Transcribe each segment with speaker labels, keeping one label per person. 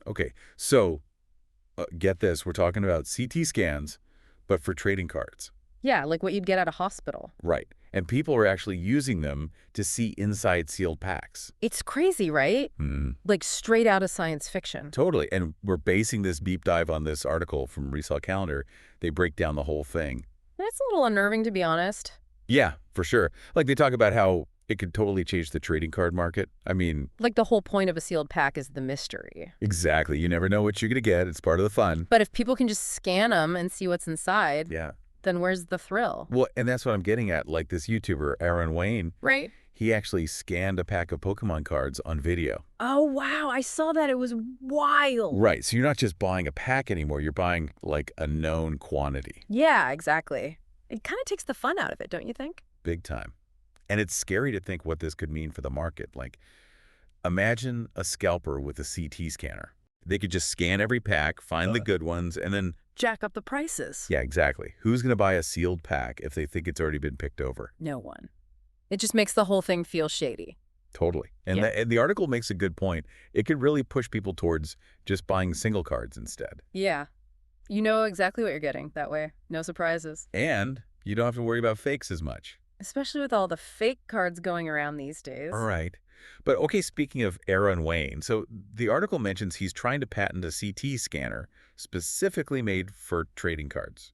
Speaker 1: Okay. So get this. We're talking about CT scans, but for trading cards.
Speaker 2: Yeah, like what you'd get at a hospital.
Speaker 1: Right. And people are actually using them to see inside sealed packs.
Speaker 2: It's crazy, right?
Speaker 1: Hmm.
Speaker 2: Like straight out of science fiction.
Speaker 1: Totally. And we're basing this deep dive on this article from Resale Calendar. They break down the whole thing.
Speaker 2: That's a little unnerving, to be honest.
Speaker 1: Yeah, for sure. Like they talk about how it could totally change the trading card market. I mean,
Speaker 2: Like the whole point of a sealed pack is the mystery.
Speaker 1: exactly. You never know what you're going to get. It's part of the fun.
Speaker 2: But if people can just scan them and see what's inside,
Speaker 1: Yeah.
Speaker 2: then where's the thrill?
Speaker 1: Well, and that's what I'm getting at. Like this YouTuber, Aaron Wayne,
Speaker 2: Right.
Speaker 1: he actually scanned a pack of Pokemon cards on video.
Speaker 2: Oh, wow. I saw that. It was wild.
Speaker 1: Right. So you're not just buying a pack anymore. You're buying like a known quantity.
Speaker 2: Yeah, exactly. It kind of takes the fun out of it, don't you think?
Speaker 1: Big time. And it's scary to think what this could mean for the market. Like, imagine a scalper with a CT scanner. They could just scan every pack, find the good ones, and then...
Speaker 2: Jack up the prices.
Speaker 1: Yeah, exactly. Who's going to buy a sealed pack if they think it's already been picked over?
Speaker 2: No one. It just makes the whole thing feel shady.
Speaker 1: Totally. And,
Speaker 2: Yeah.
Speaker 1: and the article makes a good point. It could really push people towards just buying single cards instead.
Speaker 2: Yeah. You know exactly what you're getting that way. No surprises.
Speaker 1: And you don't have to worry about fakes as much.
Speaker 2: Especially with all the fake cards going around these days.
Speaker 1: All right. But okay, speaking of Aaron Wayne, so the article mentions he's trying to patent a CT scanner specifically made for trading cards.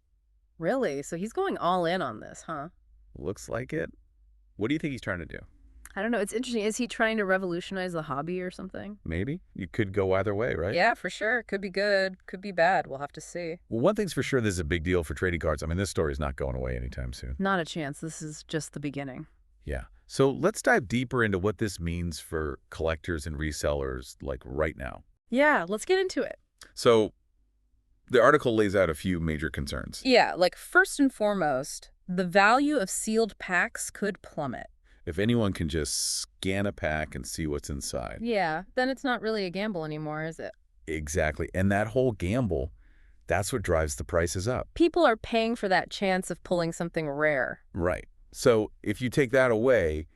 Speaker 2: Really? So he's going all in on this, huh?
Speaker 1: Looks like it. What do you think he's trying to do?
Speaker 2: I don't know. It's interesting. Is he trying to revolutionize the hobby or something?
Speaker 1: Maybe. You could go either way, right?
Speaker 2: Yeah, for sure. Could be good. Could be bad. We'll have to see.
Speaker 1: Well, one thing's for sure, this is a big deal for trading cards. I mean, this story's not going away anytime soon.
Speaker 2: Not a chance. This is just the beginning.
Speaker 1: Yeah. So let's dive deeper into what this means for collectors and resellers, like right now.
Speaker 2: Yeah, let's get into it.
Speaker 1: So the article lays out a few major concerns.
Speaker 2: Yeah, like first and foremost, the value of sealed packs could plummet.
Speaker 1: If anyone can just scan a pack and see what's inside.
Speaker 2: Yeah, then it's not really a gamble anymore, is it?
Speaker 1: Exactly. And that whole gamble, that's what drives the prices up.
Speaker 2: People are paying for that chance of pulling something rare.
Speaker 1: Right. So if you take that away,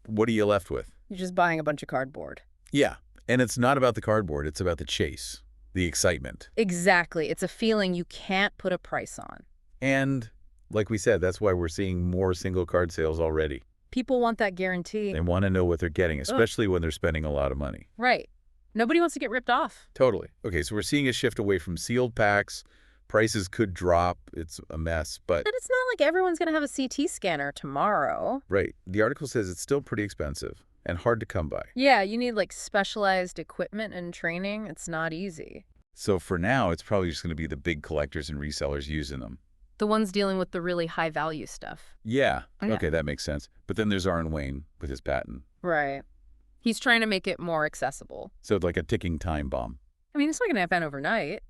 Speaker 1: what are you left with?
Speaker 2: You're just buying a bunch of cardboard.
Speaker 1: Yeah. And it's not about the cardboard. It's about the chase, the excitement.
Speaker 2: Exactly. It's a feeling you can't put a price on.
Speaker 1: And like we said, that's why we're seeing more single card sales already.
Speaker 2: People want that guarantee.
Speaker 1: They want to know what they're getting, especially when they're spending a lot of money.
Speaker 2: Right. Nobody wants to get ripped off.
Speaker 1: Totally. Okay, so we're seeing a shift away from sealed packs. Prices could drop. It's a mess, but...
Speaker 2: And it's not like everyone's going to have a CT scanner tomorrow.
Speaker 1: Right. The article says it's still pretty expensive and hard to come by.
Speaker 2: Yeah, you need like specialized equipment and training. It's not easy.
Speaker 1: So for now, it's probably just going to be the big collectors and resellers using them.
Speaker 2: The ones dealing with the really high value stuff.
Speaker 1: Yeah.
Speaker 2: Yeah.
Speaker 1: Okay, that makes sense. But then there's Aaron Wayne with his patent.
Speaker 2: Right. He's trying to make it more accessible.
Speaker 1: So it's like a ticking time bomb.
Speaker 2: I mean, it's not going to happen overnight.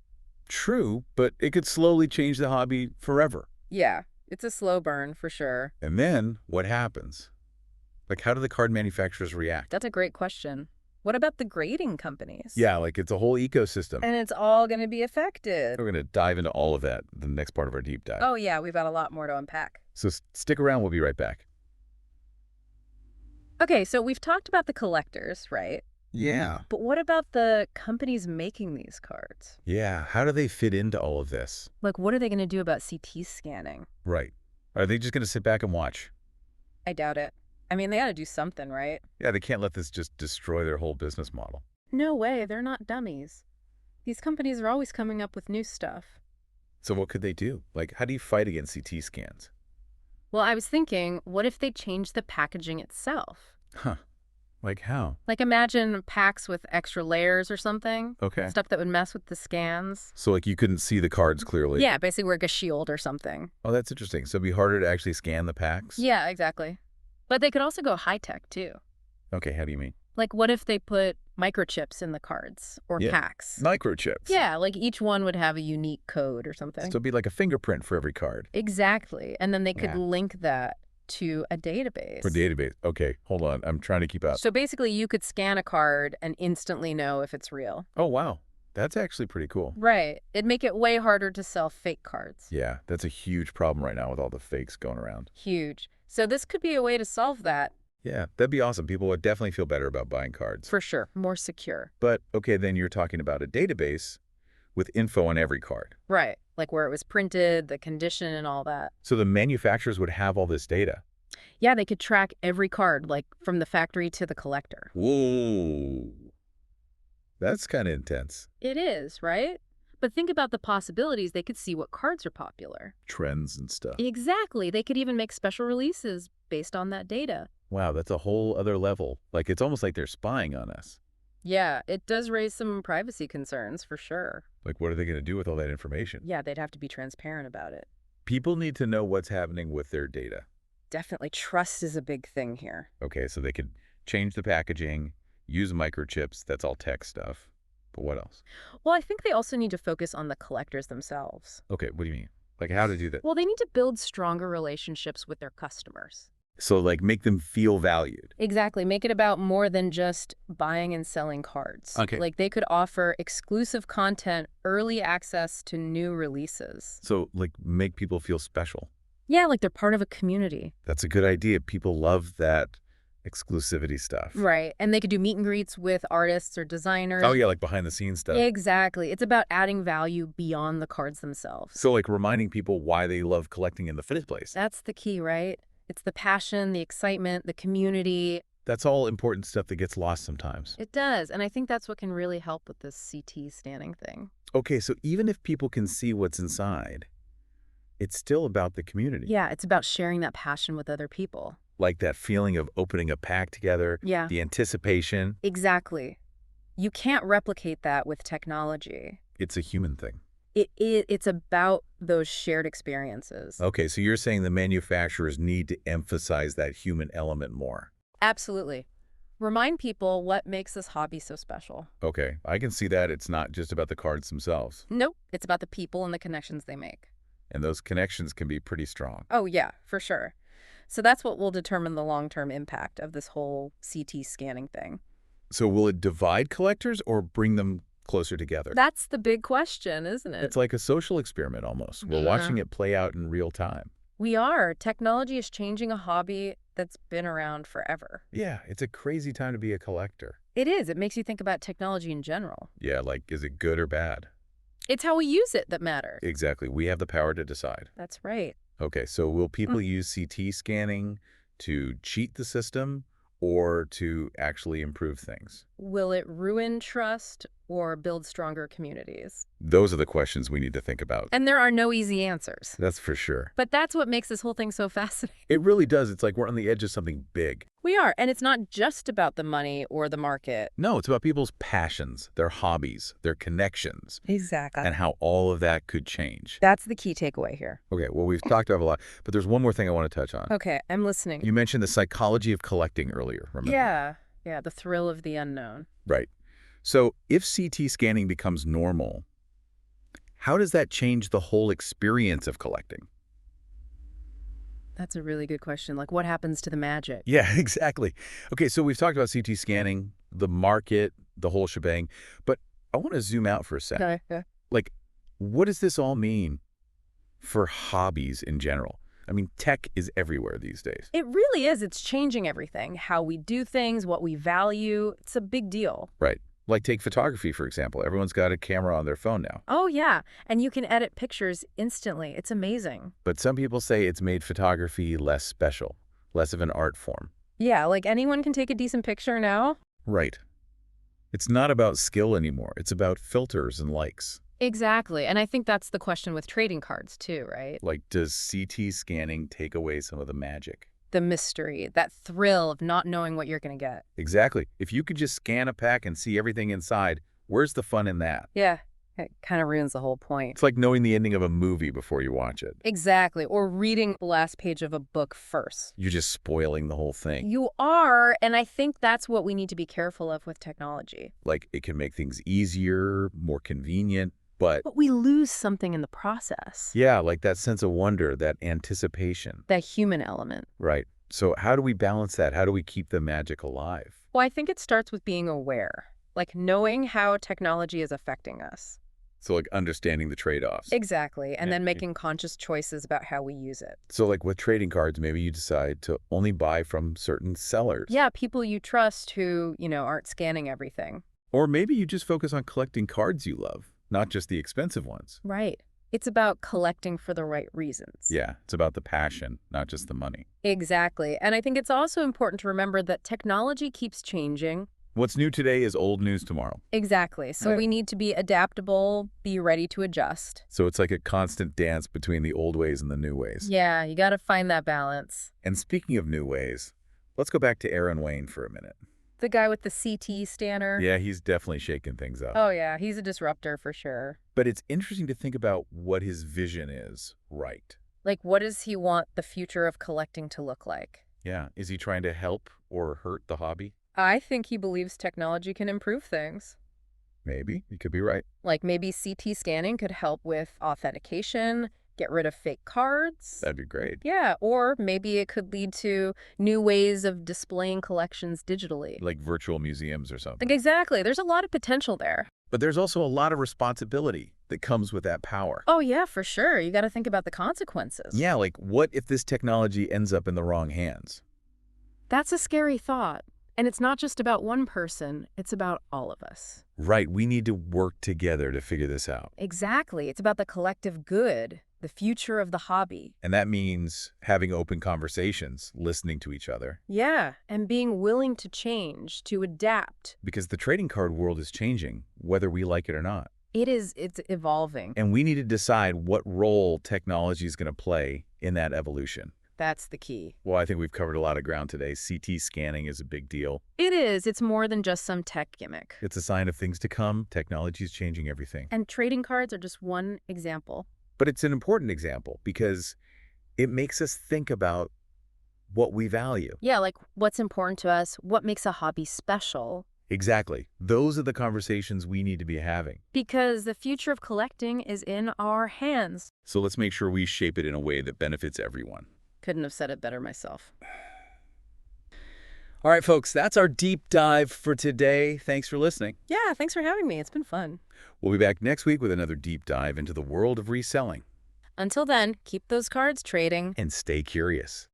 Speaker 1: True, but it could slowly change the hobby forever.
Speaker 2: Yeah, it's a slow burn for sure.
Speaker 1: And then what happens? Like, how do the card manufacturers react?
Speaker 2: That's a great question. What about the grading companies?
Speaker 1: Yeah, like it's a whole ecosystem.
Speaker 2: And it's all going to be affected.
Speaker 1: We're going to dive into all of that in the next part of our deep dive.
Speaker 2: Oh, yeah, we've got a lot more to unpack.
Speaker 1: So stick around. We'll be right back.
Speaker 2: Okay, so we've talked about the collectors, right?
Speaker 1: Yeah.
Speaker 2: But what about the companies making these cards?
Speaker 1: Yeah. How do they fit into all of this?
Speaker 2: Like, what are they going to do about CT scanning?
Speaker 1: Right. Are they just going to sit back and watch?
Speaker 2: I doubt it. I mean, they got to do something, right?
Speaker 1: Yeah, they can't let this just destroy their whole business model.
Speaker 2: No way, they're not dummies. These companies are always coming up with new stuff.
Speaker 1: So what could they do? Like, how do you fight against CT scans?
Speaker 2: Well, I was thinking, what if they changed the packaging itself?
Speaker 1: Huh. Like how?
Speaker 2: Like imagine packs with extra layers or something.
Speaker 1: Okay.
Speaker 2: Stuff that would mess with the scans.
Speaker 1: So like you couldn't see the cards clearly?
Speaker 2: Yeah, basically like a shield or something.
Speaker 1: Oh, that's interesting. So it'd be harder to actually scan the packs?
Speaker 2: Yeah, exactly. But they could also go high-tech, too.
Speaker 1: Okay, how do you mean?
Speaker 2: Like, what if they put microchips in the cards or
Speaker 1: Yeah.
Speaker 2: packs?
Speaker 1: Microchips.
Speaker 2: Yeah, like each one would have a unique code or something.
Speaker 1: So it'd be like a fingerprint for every card.
Speaker 2: Exactly. And then they could
Speaker 1: Yeah.
Speaker 2: link that to a database.
Speaker 1: For database. Okay, hold on. I'm trying to keep up.
Speaker 2: So basically, you could scan a card and instantly know if it's real.
Speaker 1: Oh, wow. That's actually pretty cool.
Speaker 2: Right. It'd make it way harder to sell fake cards.
Speaker 1: Yeah, that's a huge problem right now with all the fakes going around.
Speaker 2: Huge. So this could be a way to solve that.
Speaker 1: Yeah, that'd be awesome. People would definitely feel better about buying cards.
Speaker 2: For sure, more secure.
Speaker 1: But, okay, then you're talking about a database with info on every card.
Speaker 2: Right, like where it was printed, the condition, and all that.
Speaker 1: So the manufacturers would have all this data.
Speaker 2: Yeah, they could track every card, like from the factory to the collector.
Speaker 1: Whoa. That's kind of intense.
Speaker 2: It is, right? But think about the possibilities. They could see what cards are popular.
Speaker 1: Trends and stuff.
Speaker 2: Exactly. They could even make special releases based on that data.
Speaker 1: Wow, that's a whole other level. Like, it's almost like they're spying on us.
Speaker 2: Yeah, it does raise some privacy concerns for sure.
Speaker 1: Like, what are they going to do with all that information?
Speaker 2: Yeah, they'd have to be transparent about it.
Speaker 1: People need to know what's happening with their data.
Speaker 2: Definitely trust is a big thing here.
Speaker 1: Okay, so they could change the packaging, use microchips. That's all tech stuff. But what else?
Speaker 2: Well, I think they also need to focus on the collectors themselves.
Speaker 1: Okay, what do you mean? Like, how to do that?
Speaker 2: Well, they need to build stronger relationships with their customers.
Speaker 1: So, like, make them feel valued.
Speaker 2: Exactly. Make it about more than just buying and selling cards.
Speaker 1: Okay.
Speaker 2: Like they could offer exclusive content, early access to new releases.
Speaker 1: So, like, make people feel special.
Speaker 2: Yeah, like they're part of a community.
Speaker 1: That's a good idea. People love that exclusivity stuff.
Speaker 2: Right. And they could do meet and greets with artists or designers.
Speaker 1: Oh, yeah, like behind the scenes stuff.
Speaker 2: Exactly. It's about adding value beyond the cards themselves.
Speaker 1: So, like, reminding people why they love collecting in the first place.
Speaker 2: That's the key, right? It's the passion, the excitement, the community.
Speaker 1: That's all important stuff that gets lost sometimes.
Speaker 2: It does. And I think that's what can really help with this CT scanning thing.
Speaker 1: Okay, so even if people can see what's inside, it's still about the community.
Speaker 2: Yeah, it's about sharing that passion with other people.
Speaker 1: Like that feeling of opening a pack together,
Speaker 2: Yeah.
Speaker 1: the anticipation.
Speaker 2: Exactly. You can't replicate that with technology.
Speaker 1: It's a human thing.
Speaker 2: It's about those shared experiences.
Speaker 1: Okay, so you're saying the manufacturers need to emphasize that human element more.
Speaker 2: Absolutely. Remind people what makes this hobby so special.
Speaker 1: Okay, I can see that it's not just about the cards themselves.
Speaker 2: Nope, it's about the people and the connections they make.
Speaker 1: And those connections can be pretty strong.
Speaker 2: Oh, yeah, for sure. So that's what will determine the long-term impact of this whole CT scanning thing.
Speaker 1: So will it divide collectors or bring them closer together?
Speaker 2: That's the big question, isn't it?
Speaker 1: It's like a social experiment almost. We're watching it play out in real time.
Speaker 2: We are. Technology is changing a hobby that's been around forever.
Speaker 1: Yeah, it's a crazy time to be a collector.
Speaker 2: It is. It makes you think about technology in general.
Speaker 1: Yeah, like, is it good or bad?
Speaker 2: It's how we use it that matters.
Speaker 1: Exactly. We have the power to decide.
Speaker 2: That's right.
Speaker 1: Okay, so will people use CT scanning to cheat the system or to actually improve things?
Speaker 2: Will it ruin trust or build stronger communities?
Speaker 1: Those are the questions we need to think about.
Speaker 2: And there are no easy answers.
Speaker 1: That's for sure.
Speaker 2: But that's what makes this whole thing so fascinating.
Speaker 1: It really does. It's like we're on the edge of something big.
Speaker 2: We are. And it's not just about the money or the market.
Speaker 1: No, it's about people's passions, their hobbies, their connections,
Speaker 2: Exactly.
Speaker 1: and how all of that could change.
Speaker 2: That's the key takeaway here.
Speaker 1: Okay, well, we've talked about a lot, but there's one more thing I want to touch on.
Speaker 2: Okay, I'm listening.
Speaker 1: You mentioned the psychology of collecting earlier, remember?
Speaker 2: Yeah, the thrill of the unknown.
Speaker 1: Right. So if CT scanning becomes normal, how does that change the whole experience of collecting?
Speaker 2: That's a really good question. Like, what happens to the magic?
Speaker 1: Yeah, exactly. Okay, so we've talked about CT scanning, the market, the whole shebang, but I want to zoom out for a second.
Speaker 2: Okay.
Speaker 1: Like, what does this all mean for hobbies in general? I mean, tech is everywhere these days.
Speaker 2: It really is. It's changing everything. How we do things, what we value. It's a big deal.
Speaker 1: Right. Like take photography, for example. Everyone's got a camera on their phone now.
Speaker 2: Oh, yeah. And you can edit pictures instantly. It's amazing.
Speaker 1: But some people say it's made photography less special, less of an art form.
Speaker 2: Yeah, like anyone can take a decent picture now.
Speaker 1: Right. It's not about skill anymore. It's about filters and likes.
Speaker 2: Exactly. And I think that's the question with trading cards too, right?
Speaker 1: Like, does CT scanning take away some of the magic?
Speaker 2: The mystery, that thrill of not knowing what you're going to get.
Speaker 1: Exactly. If you could just scan a pack and see everything inside, where's the fun in that?
Speaker 2: Yeah, it kind of ruins the whole point.
Speaker 1: It's like knowing the ending of a movie before you watch it.
Speaker 2: Exactly. Or reading the last page of a book first.
Speaker 1: You're just spoiling the whole thing.
Speaker 2: You are, and I think that's what we need to be careful of with technology.
Speaker 1: Like, it can make things easier, more convenient, but
Speaker 2: we lose something in the process.
Speaker 1: yeah, like that sense of wonder, that anticipation.
Speaker 2: That human element.
Speaker 1: Right. So how do we balance that? How do we keep the magic alive?
Speaker 2: Well, I think it starts with being aware, like knowing how technology is affecting us.
Speaker 1: So like understanding the trade-offs.
Speaker 2: Exactly. And
Speaker 1: Yeah.
Speaker 2: then making conscious choices about how we use it.
Speaker 1: So like with trading cards, maybe you decide to only buy from certain sellers.
Speaker 2: Yeah, people you trust who, aren't scanning everything.
Speaker 1: Or maybe you just focus on collecting cards you love, not just the expensive ones.
Speaker 2: Right. It's about collecting for the right reasons.
Speaker 1: Yeah, it's about the passion, not just the money.
Speaker 2: Exactly. And I think it's also important to remember that technology keeps changing.
Speaker 1: What's new today is old news tomorrow.
Speaker 2: Exactly. So
Speaker 1: Right.
Speaker 2: we need to be adaptable, be ready to adjust.
Speaker 1: So it's like a constant dance between the old ways and the new ways.
Speaker 2: Yeah, you got to find that balance.
Speaker 1: And speaking of new ways, let's go back to Aaron Wayne for a minute.
Speaker 2: The guy with the CT scanner.
Speaker 1: Yeah, he's definitely shaking things up.
Speaker 2: Oh, yeah, he's a disruptor for sure.
Speaker 1: But it's interesting to think about what his vision is, right?
Speaker 2: Like, what does he want the future of collecting to look like?
Speaker 1: Yeah, is he trying to help or hurt the hobby?
Speaker 2: I think he believes technology can improve things.
Speaker 1: Maybe. You could be right.
Speaker 2: Like maybe CT scanning could help with authentication, get rid of fake cards.
Speaker 1: That'd be great.
Speaker 2: Yeah, or maybe it could lead to new ways of displaying collections digitally.
Speaker 1: Like virtual museums or something.
Speaker 2: Like exactly, there's a lot of potential there.
Speaker 1: But there's also a lot of responsibility that comes with that power.
Speaker 2: Oh yeah, for sure. You got to think about the consequences.
Speaker 1: Yeah, like what if this technology ends up in the wrong hands?
Speaker 2: That's a scary thought. And it's not just about one person, it's about all of us.
Speaker 1: Right, we need to work together to figure this out.
Speaker 2: Exactly. It's about the collective good, the future of the hobby.
Speaker 1: And that means having open conversations, listening to each other.
Speaker 2: Yeah, and being willing to change, to adapt.
Speaker 1: Because the trading card world is changing, whether we like it or not.
Speaker 2: It's evolving.
Speaker 1: And we need to decide what role technology is going to play in that evolution.
Speaker 2: That's the key.
Speaker 1: Well, I think we've covered a lot of ground today. CT scanning is a big deal.
Speaker 2: It is. It's more than just some tech gimmick.
Speaker 1: It's a sign of things to come. Technology is changing everything.
Speaker 2: And trading cards are just one example.
Speaker 1: But it's an important example because it makes us think about what we value.
Speaker 2: Yeah, like what's important to us, what makes a hobby special.
Speaker 1: Exactly. Those are the conversations we need to be having.
Speaker 2: Because the future of collecting is in our hands.
Speaker 1: So let's make sure we shape it in a way that benefits everyone.
Speaker 2: Couldn't have said it better myself.
Speaker 1: All right, folks, that's our deep dive for today. Thanks for listening.
Speaker 2: Yeah, thanks for having me. It's been fun.
Speaker 1: We'll be back next week with another deep dive into the world of reselling.
Speaker 2: Until then, keep those cards trading.
Speaker 1: And stay curious.